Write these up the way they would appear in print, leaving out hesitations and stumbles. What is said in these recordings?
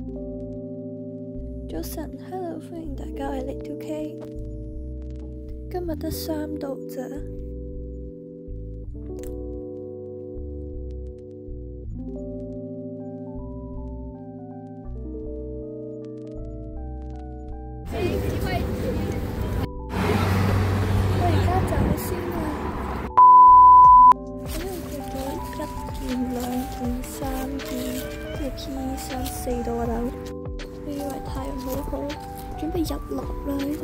早晨 ，Hello， 歡迎大家嚟 2K。今日得3度咋？我而家走先啦。咁樣叫咗1件、2件、3件，跟住 P3、4度啊，大佬。我以為太陽好好，準備日落啦呢度。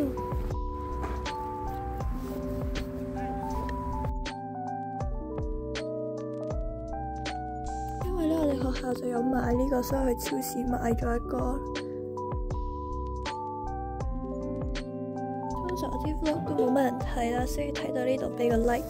因為呢，我哋學校就有賣呢個，所以去超市買咗一個。通常我啲 vlog 都冇乜人睇啦，所以睇到呢度俾個 like。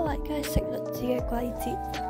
而家係食栗子嘅季節。